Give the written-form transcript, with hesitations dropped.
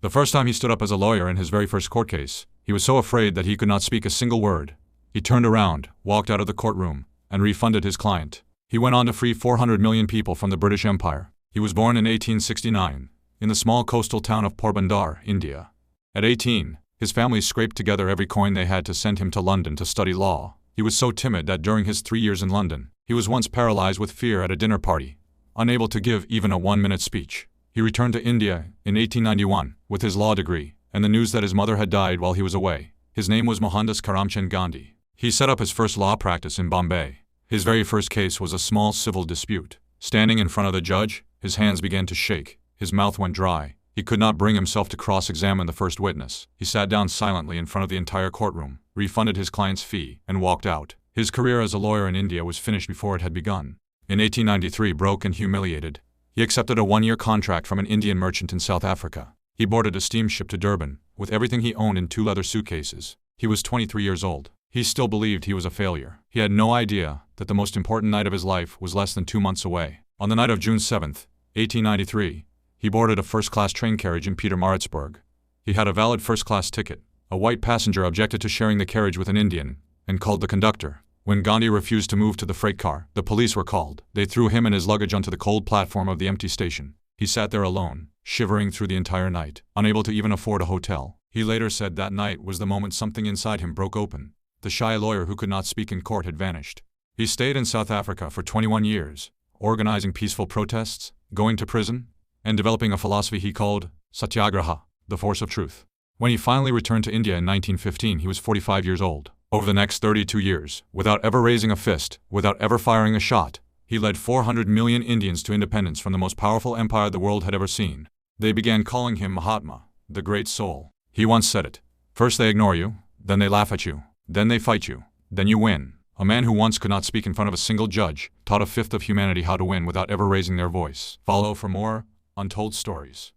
The first time he stood up as a lawyer in his very first court case, he was so afraid that he could not speak a single word. He turned around, walked out of the courtroom, and refunded his client. He went on to free 400 million people from the British Empire. He was born in 1869, in the small coastal town of Porbandar, India. At 18, his family scraped together every coin they had to send him to London to study law. He was so timid that during his 3 years in London, he was once paralyzed with fear at a dinner party, unable to give even a 1-minute speech. He returned to India in 1891 with his law degree and the news that his mother had died while he was away. His name was Mohandas Karamchand Gandhi. He set up his first law practice in Bombay. His very first case was a small civil dispute. Standing in front of the judge, his hands began to shake. His mouth went dry. He could not bring himself to cross-examine the first witness. He sat down silently in front of the entire courtroom, refunded his client's fee, and walked out. His career as a lawyer in India was finished before it had begun. In 1893, broke and humiliated, he accepted a 1-year contract from an Indian merchant in South Africa. He boarded a steamship to Durban, with everything he owned in 2 leather suitcases. He was 23 years old. He still believed he was a failure. He had no idea that the most important night of his life was less than 2 months away. On the night of June 7, 1893, he boarded a first-class train carriage in Pietermaritzburg. He had a valid first-class ticket. A white passenger objected to sharing the carriage with an Indian, and called the conductor. When Gandhi refused to move to the freight car, the police were called. They threw him and his luggage onto the cold platform of the empty station. He sat there alone, shivering through the entire night, unable to even afford a hotel. He later said that night was the moment something inside him broke open. The shy lawyer who could not speak in court had vanished. He stayed in South Africa for 21 years, organizing peaceful protests, going to prison, and developing a philosophy he called satyagraha, the force of truth. When he finally returned to India in 1915, he was 45 years old. Over the next 32 years, without ever raising a fist, without ever firing a shot, he led 400 million Indians to independence from the most powerful empire the world had ever seen. They began calling him Mahatma, the great soul. He once said it. First they ignore you, then they laugh at you, then they fight you, then you win. A man who once could not speak in front of a single judge taught 1/5 of humanity how to win without ever raising their voice. Follow for more untold stories.